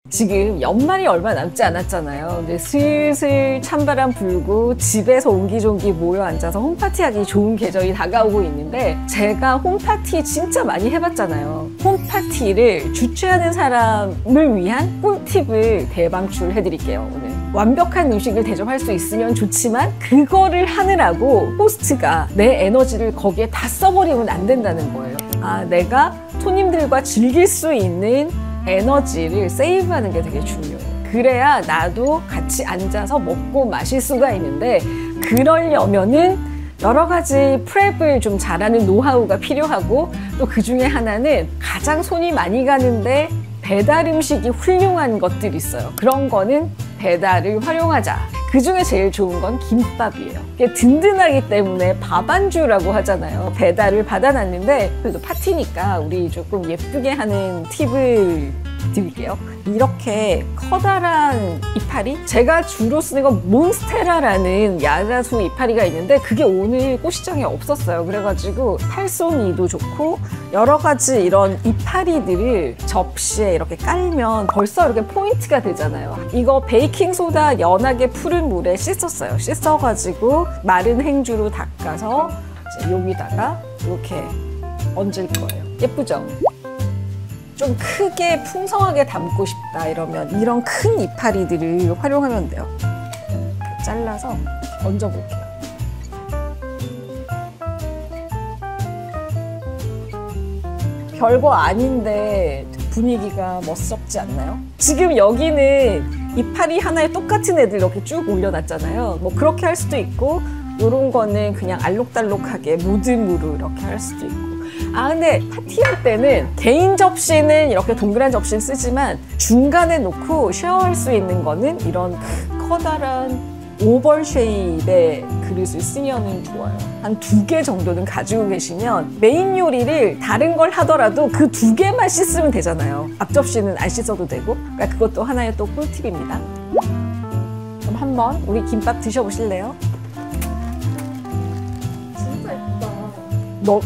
지금 연말이 얼마 남지 않았잖아요. 이제 슬슬 찬바람 불고 집에서 옹기종기 모여 앉아서 홈파티하기 좋은 계절이 다가오고 있는데, 제가 홈파티 진짜 많이 해봤잖아요. 홈파티를 주최하는 사람을 위한 꿀팁을 대방출해드릴게요, 오늘. 완벽한 음식을 대접할 수 있으면 좋지만 그거를 하느라고 호스트가 내 에너지를 거기에 다 써버리면 안 된다는 거예요. 내가 손님들과 즐길 수 있는 에너지를 세이브하는 게 되게 중요해요. 그래야 나도 같이 앉아서 먹고 마실 수가 있는데, 그러려면은 여러 가지 프랩을 좀 잘하는 노하우가 필요하고, 또 그 중에 하나는 가장 손이 많이 가는데 배달 음식이 훌륭한 것들이 있어요. 그런 거는 배달을 활용하자. 그 중에 제일 좋은 건 김밥이에요. 이게 든든하기 때문에 밥안주라고 하잖아요. 배달을 받아놨는데, 그래도 파티니까 우리 조금 예쁘게 하는 팁을 드릴게요. 이렇게 커다란 이파리? 제가 주로 쓰는 건 몬스테라라는 야자수 이파리가 있는데, 그게 오늘 꽃시장에 없었어요. 그래가지고 팔송이도 좋고 여러 가지 이런 이파리들을 접시에 이렇게 깔면 벌써 이렇게 포인트가 되잖아요. 이거 베이킹소다 연하게 푸른 물에 씻었어요. 씻어가지고 마른 행주로 닦아서 이제 여기다가 이렇게 얹을 거예요. 예쁘죠? 좀 크게 풍성하게 담고 싶다 이러면 이런 큰 이파리들을 활용하면 돼요. 이렇게 잘라서 얹어볼게요. 별거 아닌데 분위기가 멋스럽지 않나요? 지금 여기는 이파리 하나에 똑같은 애들 이렇게 쭉 올려놨잖아요. 뭐 그렇게 할 수도 있고, 이런 거는 그냥 알록달록하게 무드무로 이렇게 할 수도 있고. 근데 파티할 때는 개인 접시는 이렇게 동그란 접시를 쓰지만, 중간에 놓고 쉐어할 수 있는 거는 이런 커다란 오벌 쉐입의 그릇을 쓰면 좋아요. 한 2개 정도는 가지고 계시면 메인 요리를 다른 걸 하더라도 그 2개만 씻으면 되잖아요. 앞접시는 안 씻어도 되고. 그러니까 그것도 하나의 또 꿀팁입니다. 그럼 한번 우리 김밥 드셔보실래요?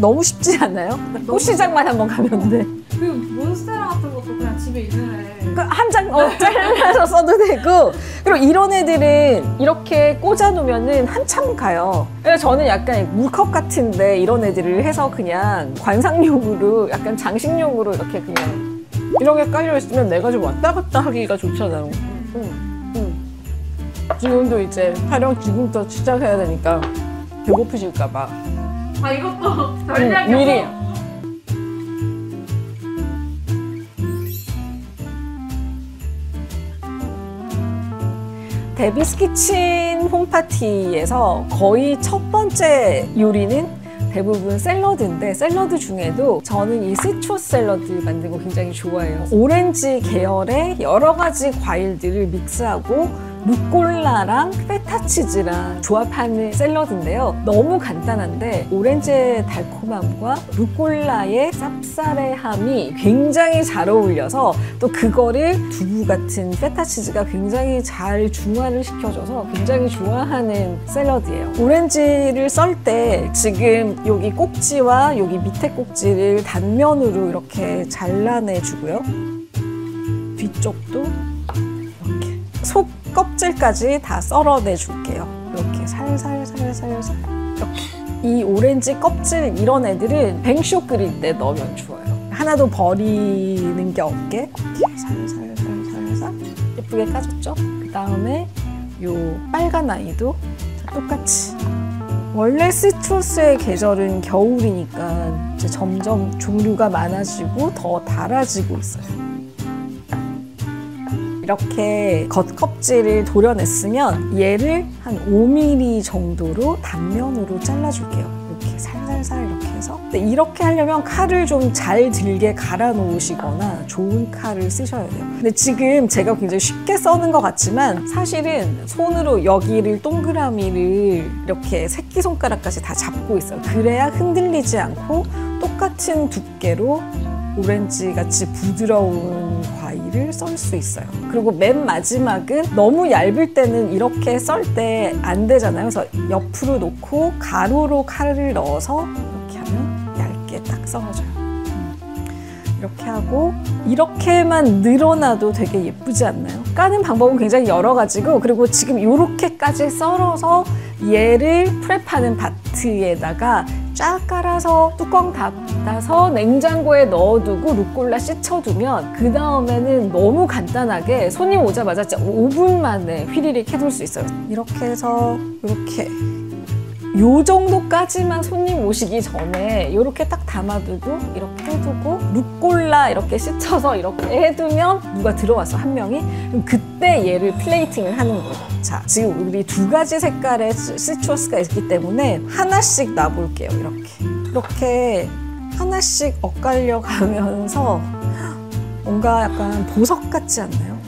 너무 쉽지 않아요? 꽃시장만 한번 가면 돼. 그리고 몬스테라 같은 것도 그냥 집에 있는 애. 한 장 잘라서 써도 되고, 그리고 이런 애들은 이렇게 꽂아 놓으면은 한참 가요. 그래서 저는 약간 물컵 같은데 이런 애들을 해서 그냥 관상용으로, 약간 장식용으로 이렇게 그냥 이렇게 깔려 있으면 내가 좀 왔다 갔다 하기가 좋잖아요. 지금도 이제 촬영 지금부터 시작해야 되니까 배고프실까 봐. 이것도 전략이 미리. 데비스 키친 홈파티에서 거의 첫 번째 요리는 대부분 샐러드인데, 샐러드 중에도 저는 이 시트러스 샐러드 만든 거 굉장히 좋아해요. 오렌지 계열의 여러 가지 과일들을 믹스하고 루꼴라랑 페타치즈랑 조합하는 샐러드인데요. 너무 간단한데 오렌지의 달콤함과 루꼴라의 쌉싸래함이 굉장히 잘 어울려서, 또 그거를 두부 같은 페타치즈가 굉장히 잘 중화를 시켜줘서 굉장히 좋아하는 샐러드예요. 오렌지를 썰 때 지금 여기 꼭지와 여기 밑에 꼭지를 단면으로 이렇게 잘라내주고요. 뒤쪽도 이렇게 속 껍질까지 다 썰어내줄게요. 이렇게 살살살살살 이렇게. 이 오렌지 껍질 이런 애들은 뱅쇼 끓일 때 넣으면 좋아요. 하나도 버리는 게 없게 이렇게 살살살살살 예쁘게 까줬죠? 그 다음에 요 빨간 아이도 똑같이. 원래 시트러스의 계절은 겨울이니까 이제 점점 종류가 많아지고 더 달아지고 있어요. 이렇게 겉껍질을 도려냈으면 얘를 한 5mm 정도로 단면으로 잘라줄게요. 이렇게 살살살 이렇게 해서. 근데 이렇게 하려면 칼을 좀 잘 들게 갈아 놓으시거나 좋은 칼을 쓰셔야 돼요. 근데 지금 제가 굉장히 쉽게 써는 것 같지만, 사실은 손으로 여기를 동그라미를 이렇게 새끼손가락까지 다 잡고 있어요. 그래야 흔들리지 않고 똑같은 두께로 오렌지같이 부드러운 과일을 썰 수 있어요. 그리고 맨 마지막은 너무 얇을 때는 이렇게 썰 때 안 되잖아요. 그래서 옆으로 놓고 가로로 칼을 넣어서 이렇게 하면 얇게 딱 썰어져요. 이렇게 하고 이렇게만 늘어나도 되게 예쁘지 않나요? 까는 방법은 굉장히 여러 가지고, 그리고 지금 이렇게까지 썰어서 얘를 프랩하는 바트에다가 쫙 깔아서 뚜껑 닫아서 냉장고에 넣어두고 루꼴라 씻혀두면 그 다음에는 너무 간단하게 손님 오자마자 진짜 5분 만에 휘리릭 해둘 수 있어요. 이렇게 해서 이렇게 요 정도까지만 손님 오시기 전에 이렇게 딱 담아두고 이렇게 해두고 루꼴라 이렇게 씻혀서 이렇게 해두면 누가 들어왔어, 한 명이. 그럼 그때 얘를 플레이팅을 하는 거예요. 자, 지금 우리 두 가지 색깔의 시트러스가 있기 때문에 하나씩 놔볼게요. 이렇게 하나씩 엇갈려 가면서 뭔가 약간 보석 같지 않나요?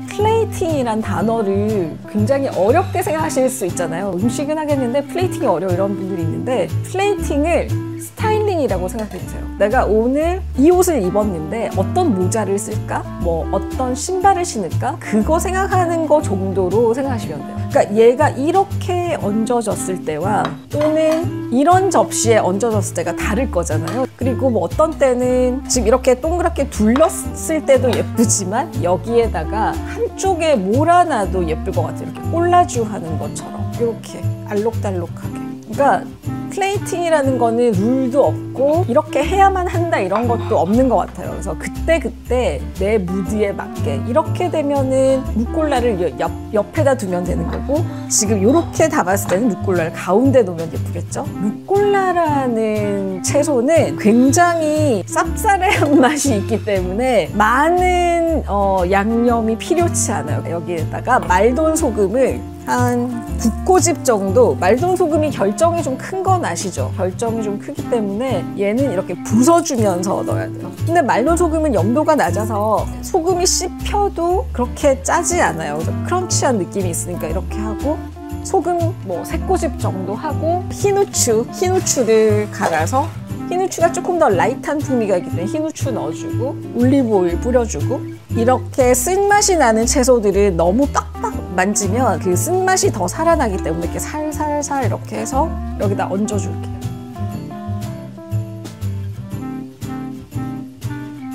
플레이팅이란 단어를 굉장히 어렵게 생각하실 수 있잖아요. 음식은 하겠는데 플레이팅이 어려워, 이런 분들이 있는데, 플레이팅을 스타일링이라고 생각해주세요. 내가 오늘 이 옷을 입었는데 어떤 모자를 쓸까? 뭐 어떤 신발을 신을까? 그거 생각하는 거 정도로 생각하시면 돼요. 그러니까 얘가 이렇게 얹어졌을 때와 또는 이런 접시에 얹어졌을 때가 다를 거잖아요. 그리고 뭐 어떤 때는 지금 이렇게 동그랗게 둘렀을 때도 예쁘지만 여기에다가 한쪽에 몰아놔도 예쁠 것 같아요. 이렇게 콜라주 하는 것처럼 이렇게 알록달록하게. 그러니까 플레이팅이라는 거는 룰도 없고 이렇게 해야만 한다 이런 것도 없는 것 같아요. 그래서 그때 내 무드에 맞게 이렇게 되면은 루꼴라를 옆에다 두면 되는 거고, 지금 이렇게 담았을 때는 루꼴라를 가운데 놓으면 예쁘겠죠? 루꼴라라는 채소는 굉장히 쌉싸래한 맛이 있기 때문에 많은 양념이 필요치 않아요. 여기에다가 말돈 소금을 한 9꼬집 정도, 말돈 소금이 결정이 좀 큰 건 아시죠? 결정이 좀 크기 때문에 얘는 이렇게 부숴주면서 넣어야 돼요. 근데 말돈 소금은 염도가 낮아서 소금이 씹혀도 그렇게 짜지 않아요. 그래서 크런치한 느낌이 있으니까 이렇게 하고, 소금 뭐 3꼬집 정도 하고, 흰후추를 갈아서, 흰후추가 조금 더 라이트한 풍미가 있기 때문에 흰후추 넣어주고, 올리브오일 뿌려주고, 이렇게 쓴맛이 나는 채소들을 너무 빡빡 만지면 그 쓴맛이 더 살아나기 때문에 이렇게 살살살 이렇게 해서 여기다 얹어줄게요.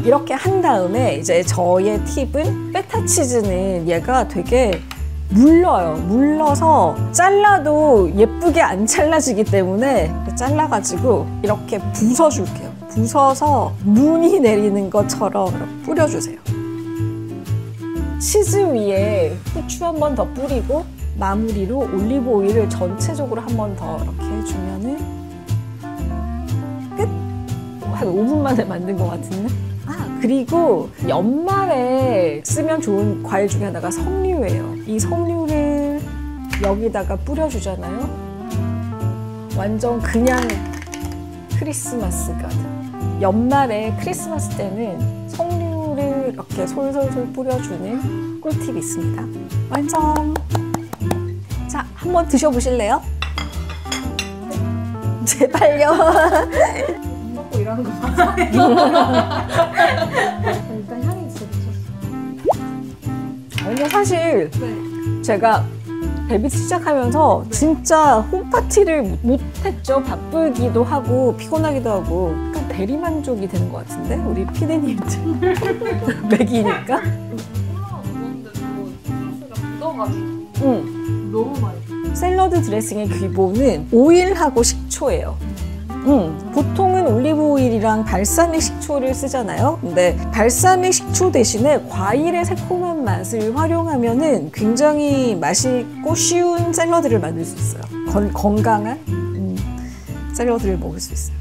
이렇게 한 다음에 이제 저의 팁은, 페타치즈는 얘가 되게 물러요. 물러서 잘라도 예쁘게 안 잘라지기 때문에 이렇게 잘라가지고 이렇게 부숴줄게요. 부숴서 눈이 내리는 것처럼 이렇게 뿌려주세요. 치즈 위에 후추 한 번 더 뿌리고 마무리로 올리브 오일을 전체적으로 한 번 더 이렇게 해주면은 끝! 한 5분 만에 만든 것 같은데? 그리고 연말에 쓰면 좋은 과일 중에 하나가 석류예요. 이 석류를 여기다가 뿌려주잖아요. 완전 그냥 크리스마스 가든. 연말에 크리스마스 때는 석류를 이렇게 솔솔솔 뿌려주는 꿀팁이 있습니다. 완성! 자, 한번 드셔보실래요? 제발요. 먹고 일하는 거 맞아? 일단 향이 진짜 미쳤어. 아니요, 사실 네. 제가 데뷔 시작하면서 진짜 홈파티를 못했죠. 바쁘기도 하고 피곤하기도 하고. 약간 대리만족이 되는 것 같은데? 우리 피디님들 맥이니까. 콜라가 먹었는데도 소스가 묻어가지고 응. 너무 맛있어. 샐러드 드레싱의 기본은 오일하고 식초예요. 보통은 올리브 오일이랑 발사믹 식초를 쓰잖아요. 근데 발사믹 식초 대신에 과일의 새콤한 맛을 활용하면은 굉장히 맛있고 쉬운 샐러드를 만들 수 있어요. 건강한 샐러드를 먹을 수 있어요.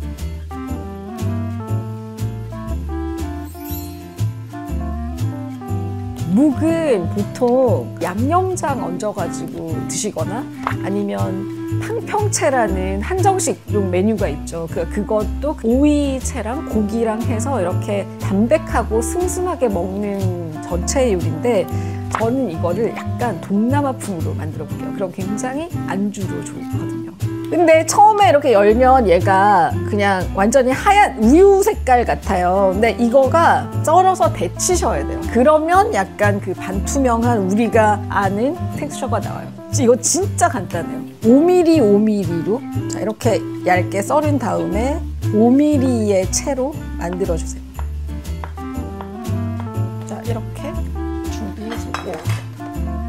묵은 보통 양념장 얹어가지고 드시거나 아니면 탕평채라는 한정식용 메뉴가 있죠. 그것도 오이채랑 고기랑 해서 이렇게 담백하고 슴슴하게 먹는 전체 요리인데, 저는 이거를 약간 동남아풍으로 만들어 볼게요. 그럼 굉장히 안주로 좋거든요. 근데 처음에 이렇게 열면 얘가 그냥 완전히 하얀 우유 색깔 같아요. 근데 이거가 썰어서 데치셔야 돼요. 그러면 약간 그 반투명한 우리가 아는 텍스처가 나와요. 이거 진짜 간단해요. 5mm, 5mm로 자, 이렇게 얇게 썰은 다음에 5mm의 채로 만들어주세요.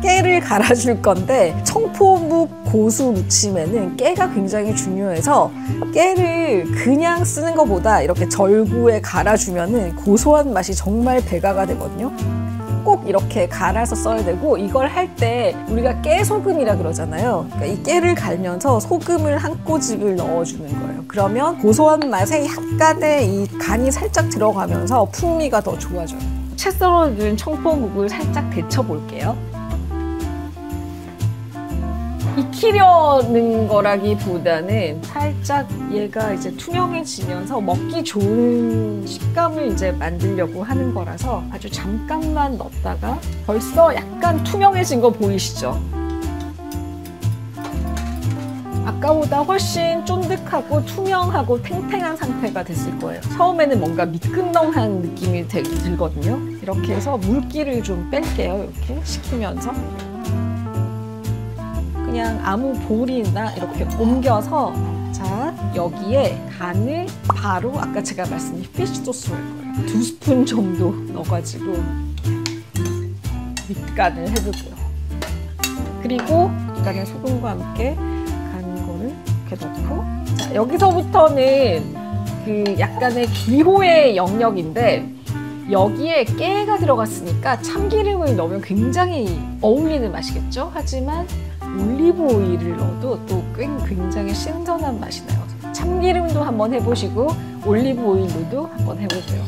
깨를 갈아줄 건데 청포묵 고수 무침에는 깨가 굉장히 중요해서 깨를 그냥 쓰는 것보다 이렇게 절구에 갈아주면은 고소한 맛이 정말 배가가 되거든요. 꼭 이렇게 갈아서 써야 되고, 이걸 할 때 우리가 깨소금이라 그러잖아요. 그러니까 이 깨를 갈면서 소금을 한 꼬집을 넣어주는 거예요. 그러면 고소한 맛에 약간의 이 간이 살짝 들어가면서 풍미가 더 좋아져요. 채 썰어둔 청포묵을 살짝 데쳐볼게요. 익히려는 거라기보다는 살짝 얘가 이제 투명해지면서 먹기 좋은 식감을 이제 만들려고 하는 거라서 아주 잠깐만 넣었다가 벌써 약간 투명해진 거 보이시죠? 아까보다 훨씬 쫀득하고 투명하고 탱탱한 상태가 됐을 거예요. 처음에는 뭔가 미끈덩한 느낌이 들거든요. 이렇게 해서 물기를 좀 뺄게요. 이렇게 식히면서. 그냥 아무 볼이나 이렇게 옮겨서, 자, 여기에 간을 바로 아까 제가 말씀드린 피쉬 소스로 할 거예요. 2스푼 정도 넣어가지고 밑간을 해주고요. 그리고 약간의 소금과 함께 간 거를 이렇게 넣고, 자, 여기서부터는 그 약간의 기호의 영역인데, 여기에 깨가 들어갔으니까 참기름을 넣으면 굉장히 어울리는 맛이겠죠? 하지만 올리브 오일을 넣어도 또 굉장히 신선한 맛이 나요. 참기름도 한번 해보시고 올리브 오일로도 한번 해보세요.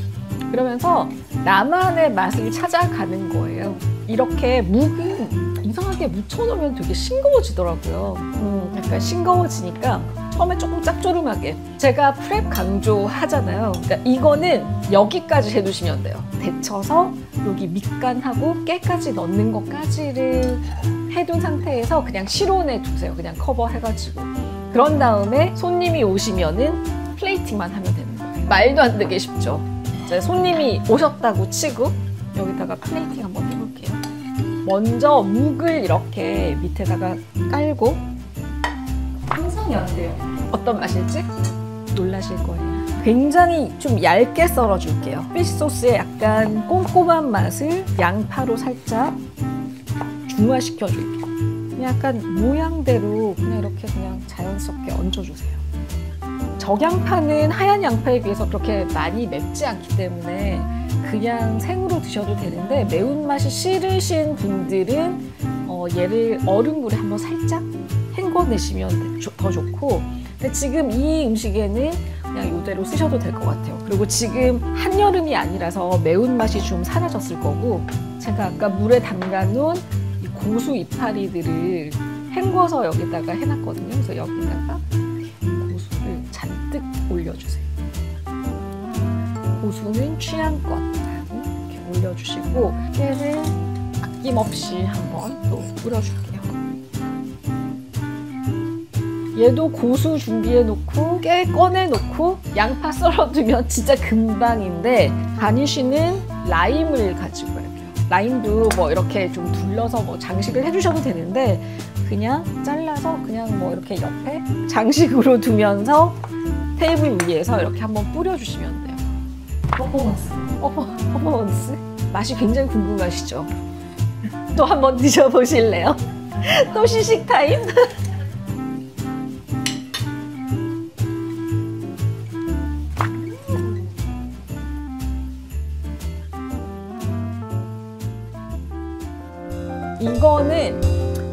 그러면서 나만의 맛을 찾아가는 거예요. 이렇게 묵은 이상하게 묻혀놓으면 되게 싱거워지더라고요. 약간 싱거워지니까 처음에 조금 짭조름하게. 제가 프랩 강조하잖아요. 그러니까 이거는 여기까지 해두시면 돼요. 데쳐서 여기 밑간하고 깨까지 넣는 것까지를 해둔 상태에서 그냥 실온에 두세요. 그냥 커버해가지고. 그런 다음에 손님이 오시면은 플레이팅만 하면 되는 거예요. 말도 안 되게 쉽죠. 이제 손님이 오셨다고 치고 여기다가 플레이팅 한번 해볼게요. 먼저 묵을 이렇게 밑에다가 깔고, 상상이 안 돼요. 어떤 맛일지 놀라실 거예요. 굉장히 좀 얇게 썰어줄게요. 피쉬 소스에 약간 꼼꼼한 맛을 양파로 살짝 중화시켜줄게요. 약간 모양대로 그냥 이렇게 그냥 자연스럽게 얹어주세요. 적양파는 하얀 양파에 비해서 그렇게 많이 맵지 않기 때문에 그냥 생으로 드셔도 되는데, 매운맛이 싫으신 분들은 얘를 얼음물에 한번 살짝 헹궈내시면 더 좋고, 근데 지금 이 음식에는 그냥 이대로 쓰셔도 될 것 같아요. 그리고 지금 한여름이 아니라서 매운맛이 좀 사라졌을 거고, 제가 아까 물에 담가놓은 이 고수 이파리들을 헹궈서 여기다가 해놨거든요. 그래서 여기다가 고수를 잔뜩 올려주세요. 고수는 취향껏 이렇게 올려주시고, 깨를 아낌없이 한번 또 뿌려줄게요. 얘도 고수 준비해놓고 깨 꺼내놓고 양파 썰어두면 진짜 금방인데, 가니쉬는 라임을 가지고 해요. 라임도 뭐 이렇게 좀 둘러서 뭐 장식을 해주셔도 되는데, 그냥 잘라서 그냥 뭐 이렇게 옆에 장식으로 두면서 테이블 위에서 이렇게 한번 뿌려주시면 돼요. 퍼포먼스? 맛이 굉장히 궁금하시죠? 또 한번 드셔보실래요? 또 시식 타임? 이거는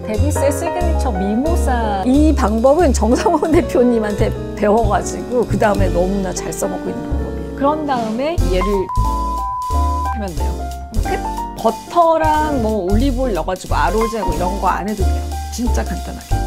데비스의 시그니처 미모사. 이 방법은 정성원 대표님한테 배워가지고 그 다음에 너무나 잘 써먹고 있는 방법이에요. 그런 다음에 얘를 하면 돼요. 끝. 버터랑 뭐 올리브오일 넣어가지고 아로제하고 이런 거 안 해도 돼요. 진짜 간단하게.